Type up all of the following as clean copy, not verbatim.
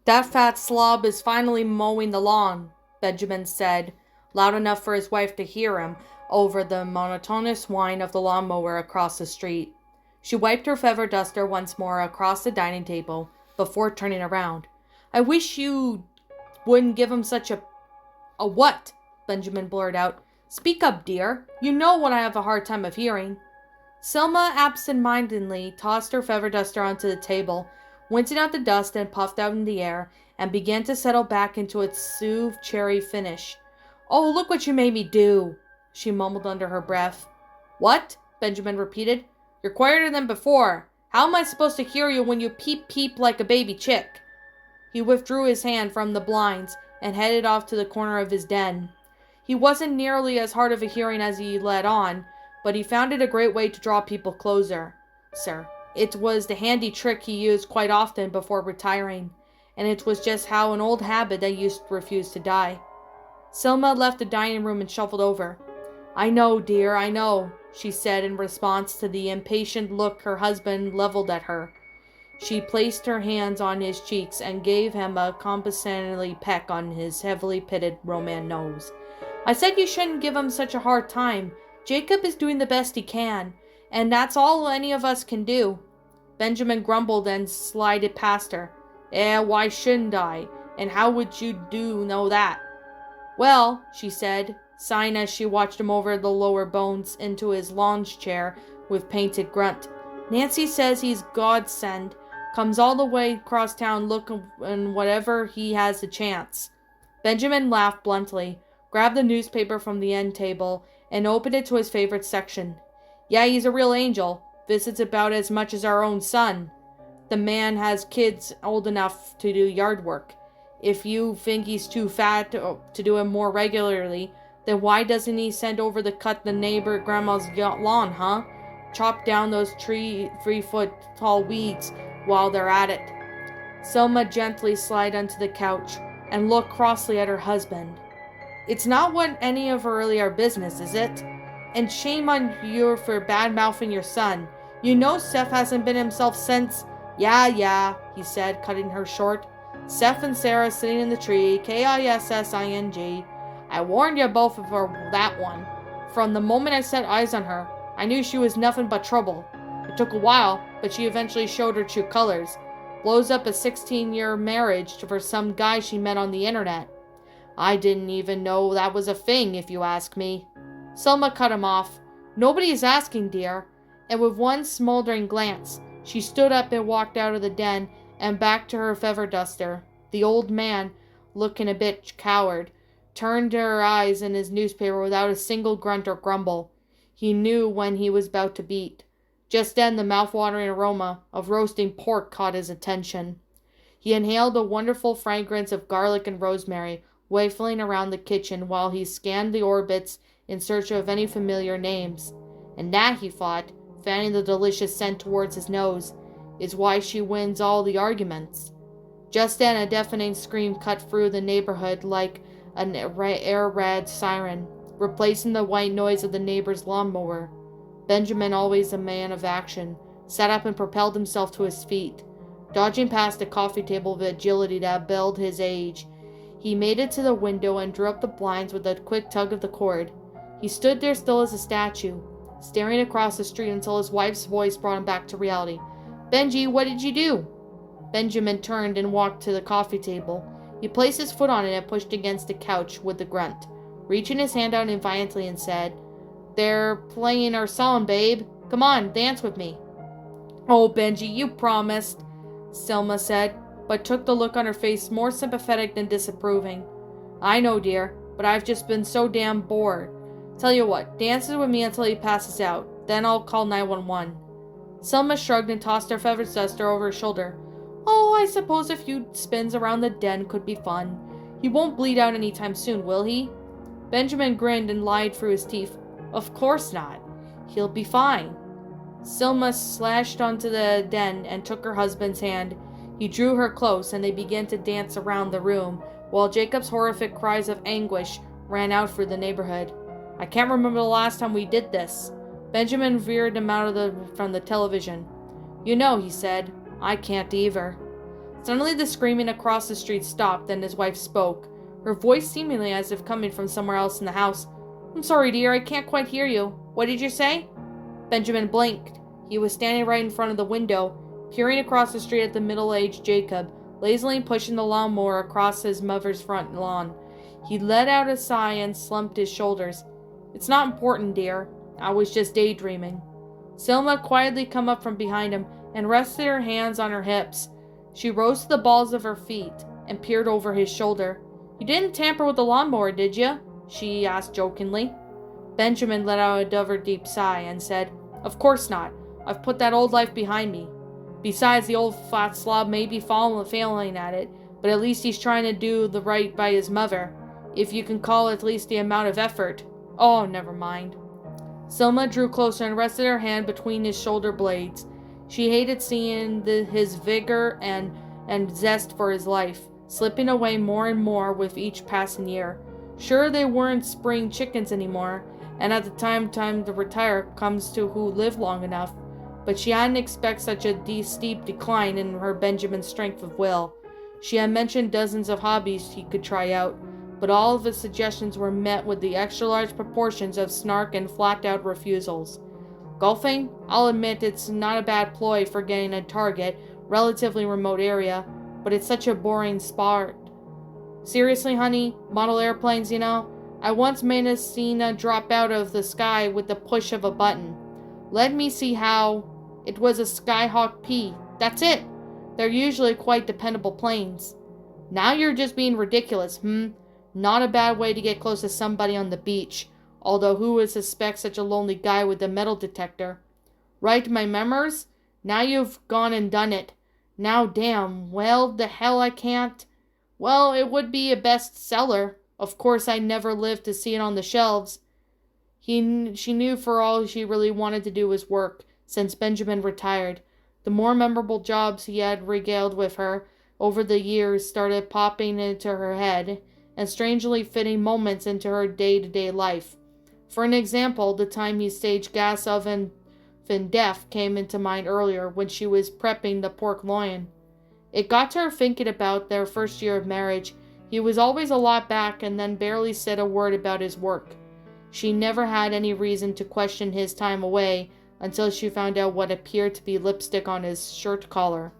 That fat slob is finally mowing the lawn, Benjamin said, loud enough for his wife to hear him over the monotonous whine of the lawnmower across the street. She wiped her feather duster once more across the dining table before turning around. I wish you wouldn't give him such a what? Benjamin blurted out. Speak up, dear. You know what I have a hard time of hearing. Selma absent-mindedly tossed her feather duster onto the table, wincing out the dust and puffed out in the air, and began to settle back into its smooth cherry finish. Oh, look what you made me do, she mumbled under her breath. What? Benjamin repeated. You're quieter than before. How am I supposed to hear you when you peep like a baby chick? He withdrew his hand from the blinds and headed off to the corner of his den. He wasn't nearly as hard of a hearing as he let on, but he found it a great way to draw people closer. Sir, it was the handy trick he used quite often before retiring, and it was just how an old habit that used to refuse to die. Selma left the dining room and shuffled over. I know, dear, I know, she said in response to the impatient look her husband leveled at her. She placed her hands on his cheeks and gave him a condescending peck on his heavily pitted Roman nose. I said you shouldn't give him such a hard time. Jacob is doing the best he can, and that's all any of us can do. Benjamin grumbled and slided past her. Why shouldn't I? And how would you know that? Well, she said, sighing as she watched him over the lower bones into his lounge chair with painted grunt. Nancy says he's godsend. Comes all the way across town looking whatever he has a chance. Benjamin laughed bluntly, grabbed the newspaper from the end table, and opened it to his favorite section. Yeah, he's a real angel. Visits about as much as our own son. The man has kids old enough to do yard work. If you think he's too fat to do it more regularly, then why doesn't he send over to cut the neighbor grandma's lawn, huh? Chop down those 3-foot tall weeds while they're at it. Selma gently slid onto the couch and looked crossly at her husband. It's not what any of really our business, is it? And shame on you for bad-mouthing your son. You know Seth hasn't been himself since... Yeah, he said, cutting her short. Seth and Sarah sitting in the tree, Kissing. I warned you both of her that one. From the moment I set eyes on her, I knew she was nothing but trouble. It took a while, but she eventually showed her true colors. Blows up a 16-year marriage for some guy she met on the internet. I didn't even know that was a thing, if you ask me. Selma cut him off. Nobody is asking, dear. And with one smoldering glance, she stood up and walked out of the den and back to her feather duster. The old man, looking a bit coward, turned her eyes in his newspaper without a single grunt or grumble. He knew when he was about to beat. Just then the mouth-watering aroma of roasting pork caught his attention. He inhaled the wonderful fragrance of garlic and rosemary, wafting around the kitchen while he scanned the orbits in search of any familiar names. And that, he thought, fanning the delicious scent towards his nose, is why she wins all the arguments. Just then a deafening scream cut through the neighborhood like an air-raid siren, replacing the white noise of the neighbor's lawnmower. Benjamin, always a man of action, sat up and propelled himself to his feet. Dodging past the coffee table with agility that belled his age, he made it to the window and drew up the blinds with a quick tug of the cord. He stood there still as a statue, staring across the street until his wife's voice brought him back to reality. Benji, what did you do? Benjamin turned and walked to the coffee table. He placed his foot on it and pushed against the couch with a grunt, reaching his hand out defiantly and said, They're playing our song, babe. Come on, dance with me. Oh, Benji, you promised, Selma said, but took the look on her face more sympathetic than disapproving. I know, dear, but I've just been so damn bored. Tell you what, dance with me until he passes out. Then I'll call 911. Selma shrugged and tossed her feather duster over her shoulder. Oh, I suppose a few spins around the den could be fun. He won't bleed out any time soon, will he? Benjamin grinned and lied through his teeth. Of course not. He'll be fine. Selma slashed onto the den and took her husband's hand. He drew her close, and they began to dance around the room, while Jacob's horrific cries of anguish ran out through the neighborhood. I can't remember the last time we did this. Benjamin veered him out from the television. You know, he said, I can't either. Suddenly the screaming across the street stopped, and his wife spoke, her voice seemingly as if coming from somewhere else in the house. "I'm sorry, dear, I can't quite hear you. What did you say?" Benjamin blinked. He was standing right in front of the window, peering across the street at the middle-aged Jacob, lazily pushing the lawnmower across his mother's front lawn. He let out a sigh and slumped his shoulders. "It's not important, dear. I was just daydreaming." Selma quietly come up from behind him and rested her hands on her hips. She rose to the balls of her feet and peered over his shoulder. "You didn't tamper with the lawnmower, did you?" she asked jokingly. Benjamin let out another deep sigh and said, "Of course not. I've put that old life behind me. Besides, the old fat slob may be failing at it, but at least he's trying to do the right by his mother, if you can call at least the amount of effort. Oh, never mind." Selma drew closer and rested her hand between his shoulder blades. She hated seeing his vigor and zest for his life slipping away more and more with each passing year. Sure, they weren't spring chickens anymore, and at the time to retire comes to who live long enough, but she hadn't expected such a steep decline in her Benjamin's strength of will. She had mentioned dozens of hobbies he could try out, but all of his suggestions were met with the extra-large proportions of snark and flat-out refusals. Golfing? I'll admit it's not a bad ploy for getting a target, relatively remote area, but it's such a boring sport. Seriously, honey? Model airplanes, you know? I once made a scene drop out of the sky with the push of a button. Let me see how. It was a Skyhawk P. That's it. They're usually quite dependable planes. Now you're just being ridiculous, Not a bad way to get close to somebody on the beach. Although who would suspect such a lonely guy with a metal detector? Right, my memoirs? Now you've gone and done it. Now damn, well, the hell I can't. Well, it would be a bestseller. Of course I never lived to see it on the shelves. She knew for all she really wanted to do was work, since Benjamin retired. The more memorable jobs he had regaled with her over the years started popping into her head, and strangely fitting moments into her day-to-day life. For an example, the time he staged gas oven death came into mind earlier when she was prepping the pork loin. It got to her thinking about their first year of marriage. He was always a lot back and then barely said a word about his work. She never had any reason to question his time away until she found out what appeared to be lipstick on his shirt collar.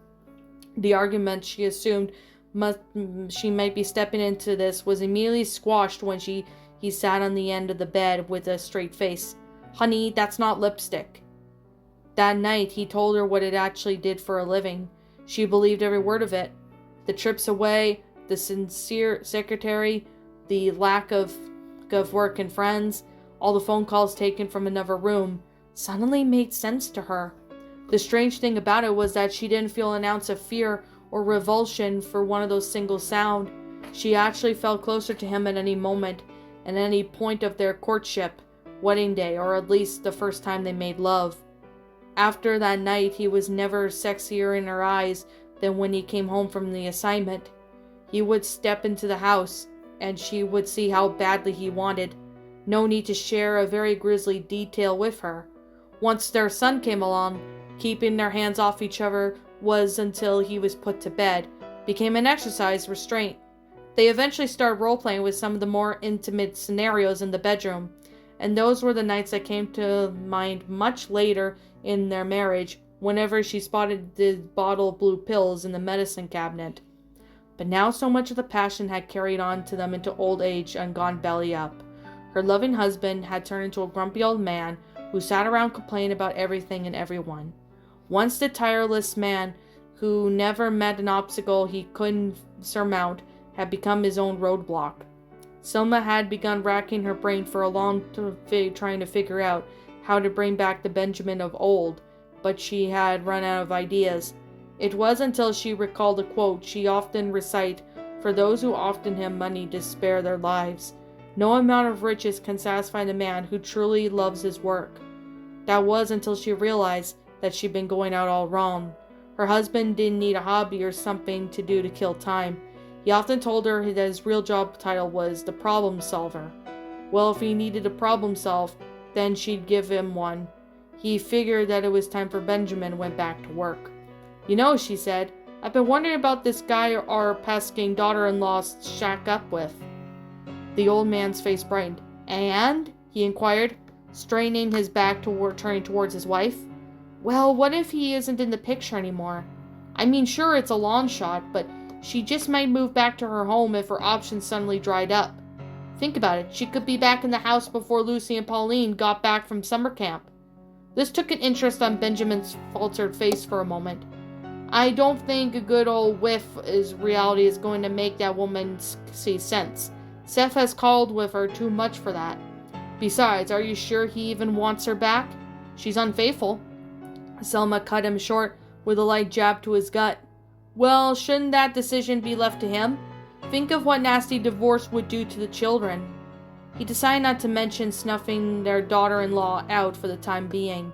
The argument she assumed she might be stepping into this was immediately squashed when he sat on the end of the bed with a straight face. "Honey, that's not lipstick." That night, he told her what it actually did for a living. She believed every word of it. The trips away, the sincere secretary, the lack of work and friends, all the phone calls taken from another room, suddenly made sense to her. The strange thing about it was that she didn't feel an ounce of fear or revulsion for one of those single sound. She actually felt closer to him at any moment, at any point of their courtship, wedding day, or at least the first time they made love. After that night, he was never sexier in her eyes than when he came home from the assignment. He would step into the house, and she would see how badly he wanted. No need to share a very grisly detail with her. Once their son came along, keeping their hands off each other was until he was put to bed, became an exercise restraint. They eventually started role-playing with some of the more intimate scenarios in the bedroom, and those were the nights that came to mind much later in their marriage, whenever she spotted the bottle of blue pills in the medicine cabinet. But now so much of the passion had carried on to them into old age and gone belly up. Her loving husband had turned into a grumpy old man who sat around complaining about everything and everyone. Once the tireless man who never met an obstacle he couldn't surmount had become his own roadblock. Selma had begun racking her brain for a long time trying to figure out how to bring back the Benjamin of old, but she had run out of ideas. It was until she recalled a quote she often recite for those who often have money to spare their lives. No amount of riches can satisfy the man who truly loves his work. That was until she realized that she'd been going out all wrong. Her husband didn't need a hobby or something to do to kill time. He often told her that his real job title was the problem solver. Well, if he needed a problem solved, then she'd give him one. He figured that it was time for Benjamin went back to work. "You know," she said, I've been wondering about this guy our pesking daughter-in-law's shack up with. The old man's face brightened. And? He inquired, straining his back turning towards his wife. Well, what if he isn't in the picture anymore? I mean, sure, it's a long shot, but she just might move back to her home if her options suddenly dried up. Think about it. She could be back in the house before Lucy and Pauline got back from summer camp. This took an interest on Benjamin's faltered face for a moment. I don't think a good old whiff is reality is going to make that woman see sense. Seth has called with her too much for that. Besides, are you sure he even wants her back? She's unfaithful. Selma cut him short with a light jab to his gut. Well, shouldn't that decision be left to him? Think of what nasty divorce would do to the children. He decided not to mention snuffing their daughter-in-law out for the time being.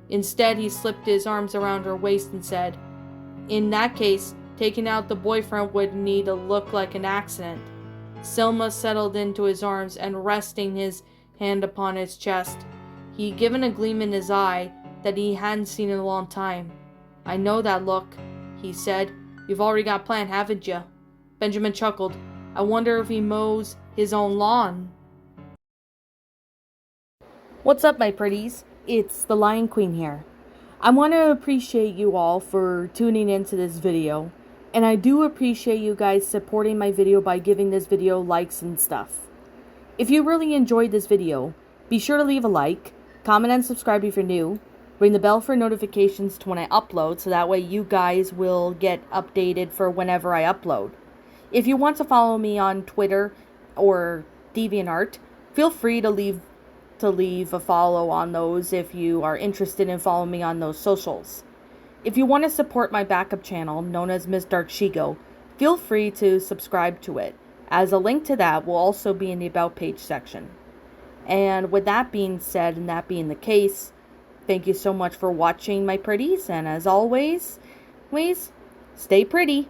Instead, he slipped his arms around her waist and said, in that case, taking out the boyfriend would need to look like an accident. Selma settled into his arms and resting his hand upon his chest. He'd given a gleam in his eye that he hadn't seen in a long time. I know that look, he said. You've already got a plan, haven't you? Benjamin chuckled. I wonder if he mows his own lawn. What's up, my pretties? It's the Lion Queen here. I want to appreciate you all for tuning into this video. And I do appreciate you guys supporting my video by giving this video likes and stuff. If you really enjoyed this video, be sure to leave a like, comment and subscribe if you're new, ring the bell for notifications to when I upload so that way you guys will get updated for whenever I upload. If you want to follow me on Twitter or DeviantArt, feel free to leave a follow on those if you are interested in following me on those socials. If you want to support my backup channel, known as Ms. Dark Shigo, feel free to subscribe to it, as a link to that will also be in the About page section. And with that being said, and that being the case, thank you so much for watching, my pretties, and as always, please stay pretty.